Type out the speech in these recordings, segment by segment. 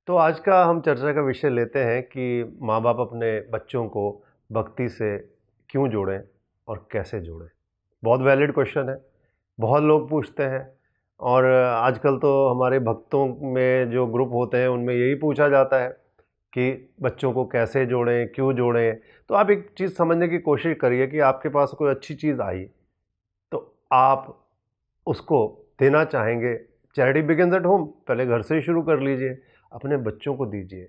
तो आज का हम चर्चा का विषय लेते हैं कि माँ बाप अपने बच्चों को भक्ति से क्यों जोड़ें और कैसे जोड़ें। बहुत वैलिड क्वेश्चन है, बहुत लोग पूछते हैं और आजकल तो हमारे भक्तों में जो ग्रुप होते हैं उनमें यही पूछा जाता है कि बच्चों को कैसे जोड़ें, क्यों जोड़ें। तो आप एक चीज़ समझने की कोशिश करिए कि आपके पास कोई अच्छी चीज़ आई तो आप उसको देना चाहेंगे। चैरिटी बिगिंस एट होम, पहले घर से ही शुरू कर लीजिए, अपने बच्चों को दीजिए।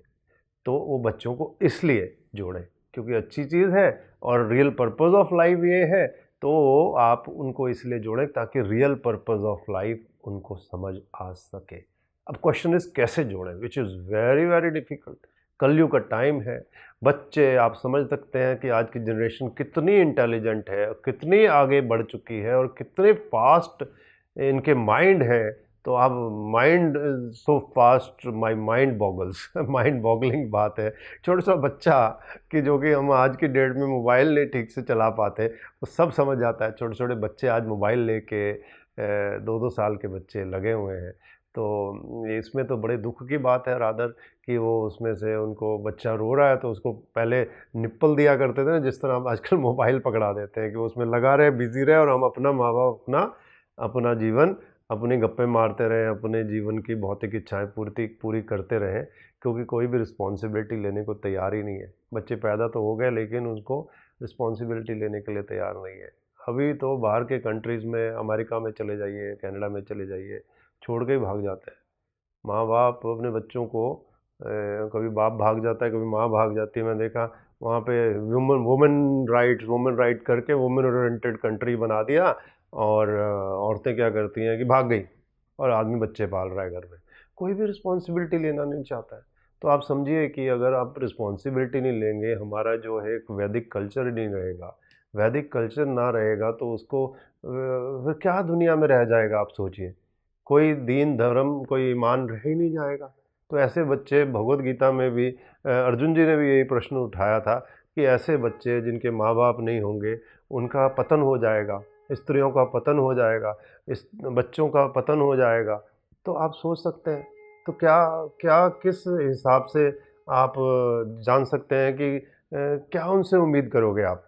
तो वो बच्चों को इसलिए जोड़ें क्योंकि अच्छी चीज़ है और रियल पर्पस ऑफ लाइफ ये है, तो आप उनको इसलिए जोड़ें ताकि रियल पर्पस ऑफ लाइफ उनको समझ आ सके। अब क्वेश्चन इज कैसे जोड़ें, which is very very difficult. कलयुग का टाइम है, बच्चे आप समझ सकते हैं कि आज की जनरेशन कितनी इंटेलिजेंट है, कितनी आगे बढ़ चुकी है और कितने फास्ट इनके माइंड है। तो आप mind so fast, my mind boggles mind boggling बात है। छोटा सा बच्चा कि जो कि हम आज की डेट में मोबाइल नहीं ठीक से चला पाते, वो सब समझ जाता है। छोटे छोटे बच्चे आज मोबाइल लेके 2-2 साल के बच्चे लगे हुए हैं। तो इसमें तो बड़े दुख की बात है रादर कि वो उसमें से उनको बच्चा रो रहा है तो उसको पहले निप्पल दिया करते थे ना, जिस तरह हम आजकल मोबाइल पकड़ा देते हैं कि उसमें लगा रहे, बिजी रहे और हम अपना माँ बाप अपना जीवन अपनी गप्पे मारते रहें, अपने जीवन की भौतिक इच्छाएं पूरी करते रहें, क्योंकि कोई भी रिस्पॉन्सिबिलिटी लेने को तैयार ही नहीं है। बच्चे पैदा तो हो गए लेकिन उनको रिस्पॉन्सिबिलिटी लेने के लिए तैयार नहीं है। अभी तो बाहर के कंट्रीज़ में, अमेरिका में चले जाइए, कनाडा में चले जाइए, छोड़ के ही भाग जाते हैं। माँ बाप अपने बच्चों को कभी बाप भाग जाता है, कभी माँ भाग जाती है। मैं देखा वहाँ पे वुमेन राइट करके वुमेन ओरिएंटेड कंट्री बना दिया और औरतें क्या करती हैं कि भाग गई और आदमी बच्चे पाल रहा है घर में। कोई भी रिस्पॉन्सिबिलिटी लेना नहीं चाहता है। तो आप समझिए कि अगर आप रिस्पॉन्सिबिलिटी नहीं लेंगे, हमारा जो है एक वैदिक कल्चर नहीं रहेगा। वैदिक कल्चर ना रहेगा तो उसको फिर क्या दुनिया में रह जाएगा, आप सोचिए। कोई दीन धर्म, कोई ईमान रह ही नहीं जाएगा। तो ऐसे बच्चे, भगवत गीता में भी अर्जुन जी ने भी यही प्रश्न उठाया था कि ऐसे बच्चे जिनके माँ बाप नहीं होंगे उनका पतन हो जाएगा, स्त्रियों का पतन हो जाएगा, इस बच्चों का पतन हो जाएगा। तो आप सोच सकते हैं, तो क्या क्या किस हिसाब से आप जान सकते हैं कि क्या उनसे उम्मीद करोगे आप।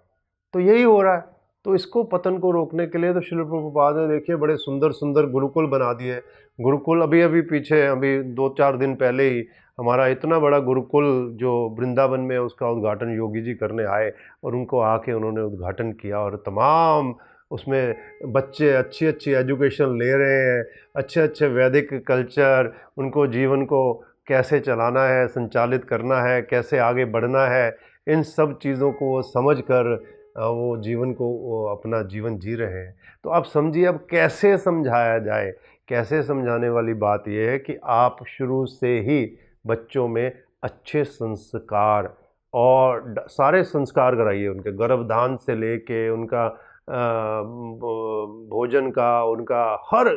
तो यही हो रहा है। तो इसको, पतन को रोकने के लिए तो श्रील प्रभुपाद ने देखिए बड़े सुंदर सुंदर गुरुकुल बना दिए। गुरुकुल अभी अभी पीछे, अभी 2-4 दिन पहले ही हमारा इतना बड़ा गुरुकुल जो वृंदावन में, उसका उद्घाटन योगी जी करने आए और उनको आके उन्होंने उद्घाटन किया और तमाम उसमें बच्चे अच्छी अच्छी एजुकेशन ले रहे हैं, अच्छे अच्छे वैदिक कल्चर, उनको जीवन को कैसे चलाना है, संचालित करना है, कैसे आगे बढ़ना है, इन सब चीज़ों को वो समझ कर वो जीवन को, वो अपना जीवन जी रहे हैं। तो आप समझिए अब कैसे समझाया जाए। कैसे समझाने वाली बात यह है कि आप शुरू से ही बच्चों में अच्छे संस्कार और सारे संस्कार कराइए, उनके गर्भधान से लेके उनका भोजन का, उनका हर,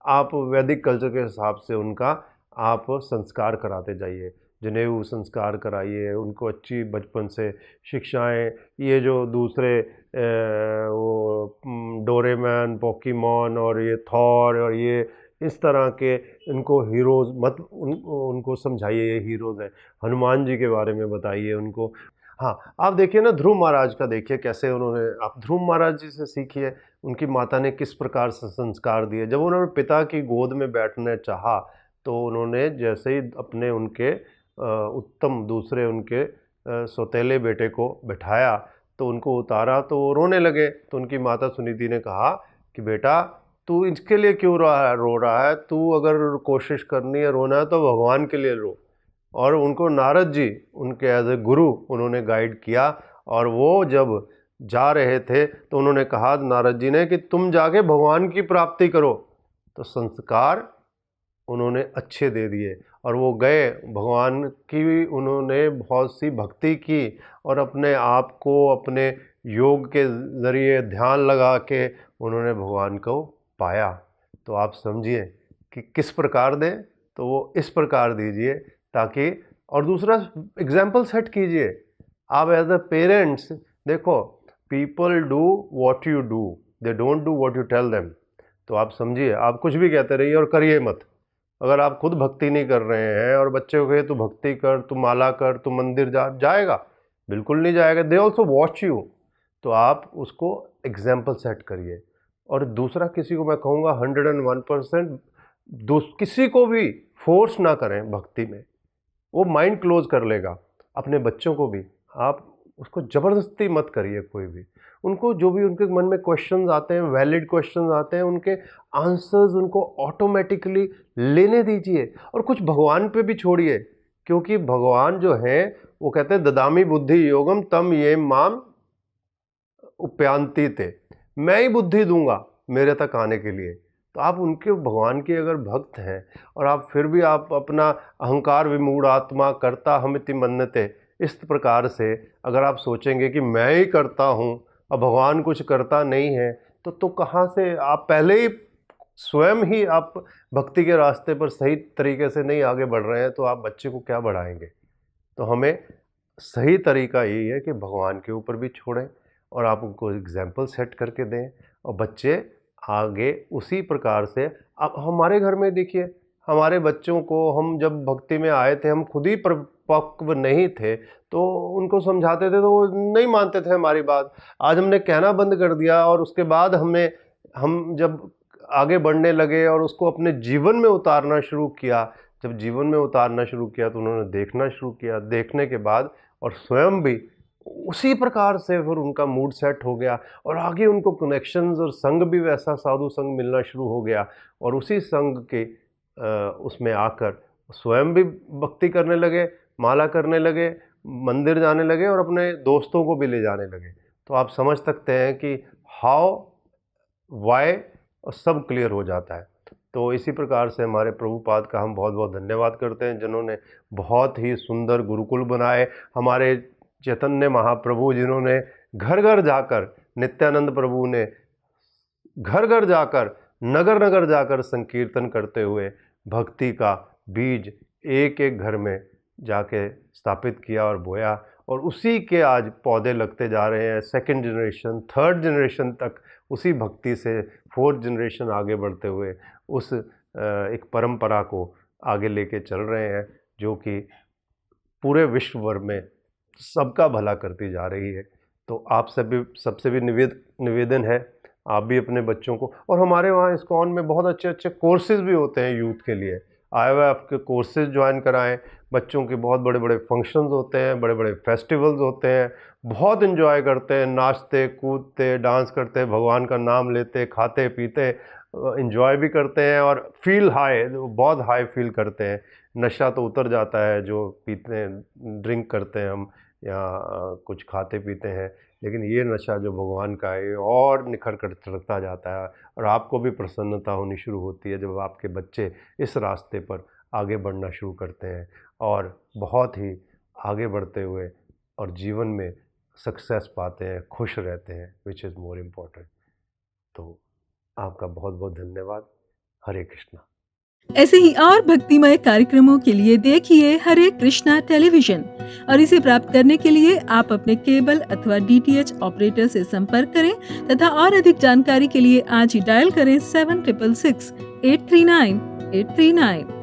आप वैदिक कल्चर के हिसाब से उनका आप संस्कार कराते जाइए। जनेऊ संस्कार कराइए उनको, अच्छी बचपन से शिक्षाएं। ये जो दूसरे वो डोरेमैन, पोकीमोन और ये थॉर और ये इस तरह के, इनको हीरोज़ मत उनको समझाइए, ये हीरोज़ हैं। हनुमान जी के बारे में बताइए उनको। हाँ, आप देखिए ना ध्रुव महाराज का, देखिए कैसे उन्होंने, आप ध्रुव महाराज जी से सीखिए, उनकी माता ने किस प्रकार से संस्कार दिए। जब उन्होंने पिता की गोद में बैठने चाहा तो उन्होंने जैसे ही अपने उनके उत्तम दूसरे उनके सौतेले बेटे को बिठाया तो उनको उतारा तो वो रोने लगे। तो उनकी माता सुनीति ने कहा कि बेटा तू इसके लिए क्यों रो रहा है, तू अगर कोशिश करनी है रोना है तो भगवान के लिए रो। और उनको नारद जी उनके एज ए गुरु उन्होंने गाइड किया। और वो जब जा रहे थे तो उन्होंने कहा नारद जी ने कि तुम जाके भगवान की प्राप्ति करो। तो संस्कार उन्होंने अच्छे दे दिए और वो गए, भगवान की उन्होंने बहुत सी भक्ति की और अपने आप को अपने योग के ज़रिए ध्यान लगा के उन्होंने भगवान को पाया। तो आप समझिए कि किस प्रकार दें, तो वो इस प्रकार दीजिए ताकि, और दूसरा एग्जाम्पल सेट कीजिए। आप एज अ पेरेंट्स देखो, people do what you do, they don't do what you tell them. तो आप समझिए, आप कुछ भी कहते रहिए और करिए मत। अगर आप खुद भक्ति नहीं कर रहे हैं और बच्चे को कहे तू भक्ति कर, तू माला कर, तू मंदिर जा, जाएगा? बिल्कुल नहीं जाएगा। They also watch you. तो आप उसको एग्जाम्पल सेट करिए। और दूसरा, किसी को मैं कहूँगा 101% किसी को भी फोर्स ना करें भक्ति में, वो माइंड क्लोज कर लेगा। अपने बच्चों को भी आप उसको ज़बरदस्ती मत करिए कोई भी। उनको जो भी उनके मन में क्वेश्चंस आते हैं, वैलिड क्वेश्चंस आते हैं, उनके आंसर्स उनको ऑटोमेटिकली लेने दीजिए। और कुछ भगवान पे भी छोड़िए, क्योंकि भगवान जो हैं वो कहते हैं ददामी बुद्धि योगम तम ये माम उपयांति थे, मैं ही बुद्धि दूंगा मेरे तक आने के लिए। तो आप उनके भगवान के अगर भक्त हैं और आप फिर भी आप अपना अहंकार विमूढ़ आत्मा करता हमिति मन्नते, इस प्रकार से अगर आप सोचेंगे कि मैं ही करता हूँ और भगवान कुछ करता नहीं है, तो कहाँ से आप पहले ही स्वयं ही आप भक्ति के रास्ते पर सही तरीके से नहीं आगे बढ़ रहे हैं, तो आप बच्चे को क्या बढ़ाएंगे? तो हमें सही तरीका यही है कि भगवान के ऊपर भी छोड़ें और आप उनको एग्जाम्पल सेट करके दें, और बच्चे आगे उसी प्रकार से। अब हमारे घर में देखिए, हमारे बच्चों को हम जब भक्ति में आए थे, हम खुद ही परिपक्व नहीं थे, तो उनको समझाते थे तो वो नहीं मानते थे हमारी बात। आज हमने कहना बंद कर दिया और उसके बाद हम जब आगे बढ़ने लगे और उसको अपने जीवन में उतारना शुरू किया, जब जीवन में उतारना शुरू किया तो उन्होंने देखना शुरू किया। देखने के बाद और स्वयं भी उसी प्रकार से फिर उनका मूड सेट हो गया और आगे उनको कनेक्शंस और संग भी वैसा साधु संग मिलना शुरू हो गया, और उसी संग के उसमें आकर स्वयं भी भक्ति करने लगे, माला करने लगे, मंदिर जाने लगे और अपने दोस्तों को भी ले जाने लगे। तो आप समझ सकते हैं कि हाउ, वाई और सब क्लियर हो जाता है। तो इसी प्रकार से हमारे प्रभुपाद का हम बहुत बहुत धन्यवाद करते हैं, जिन्होंने बहुत ही सुंदर गुरुकुल बनाए। हमारे चैतन्य महाप्रभु जिन्होंने घर घर जाकर, नित्यानंद प्रभु ने घर घर जाकर, नगर नगर जाकर संकीर्तन करते हुए भक्ति का बीज एक एक घर में जाके स्थापित किया और बोया, और उसी के आज पौधे लगते जा रहे हैं। सेकंड जनरेशन, थर्ड जनरेशन तक उसी भक्ति से, फोर्थ जनरेशन आगे बढ़ते हुए उस एक परंपरा को आगे लेके चल रहे हैं, जो कि पूरे विश्व भर में सबका भला करती जा रही है। तो आप सबसे भी निवेदन है, आप भी अपने बच्चों को, और हमारे वहाँ इस्कॉन में बहुत अच्छे अच्छे कोर्सेज भी होते हैं यूथ के लिए, IYF के कोर्सेज ज्वाइन कराएं। बच्चों के बहुत बड़े बड़े फंक्शंस होते हैं, बड़े बड़े फेस्टिवल्स होते हैं, बहुत इन्जॉय करते हैं, नाचते कूदते डांस करते, भगवान का नाम लेते, खाते पीते, इन्जॉय भी करते हैं और फील हाई, बहुत हाई फील करते हैं। नशा तो उतर जाता है जो पीते हैं, ड्रिंक करते हैं हम या कुछ खाते पीते हैं, लेकिन ये नशा जो भगवान का है और निखर कर चढ़ता जाता है, और आपको भी प्रसन्नता होनी शुरू होती है जब आपके बच्चे इस रास्ते पर आगे बढ़ना शुरू करते हैं और बहुत ही आगे बढ़ते हुए और जीवन में सक्सेस पाते हैं, खुश रहते हैं, विच इज़ मोर इम्पोर्टेंट। तो आपका बहुत बहुत धन्यवाद। हरे कृष्णा। ऐसे ही और भक्तिमय कार्यक्रमों के लिए देखिए हरे कृष्णा टेलीविजन, और इसे प्राप्त करने के लिए आप अपने केबल अथवा DTH ऑपरेटर से संपर्क करें तथा और अधिक जानकारी के लिए आज ही डायल करें 7666 839 839।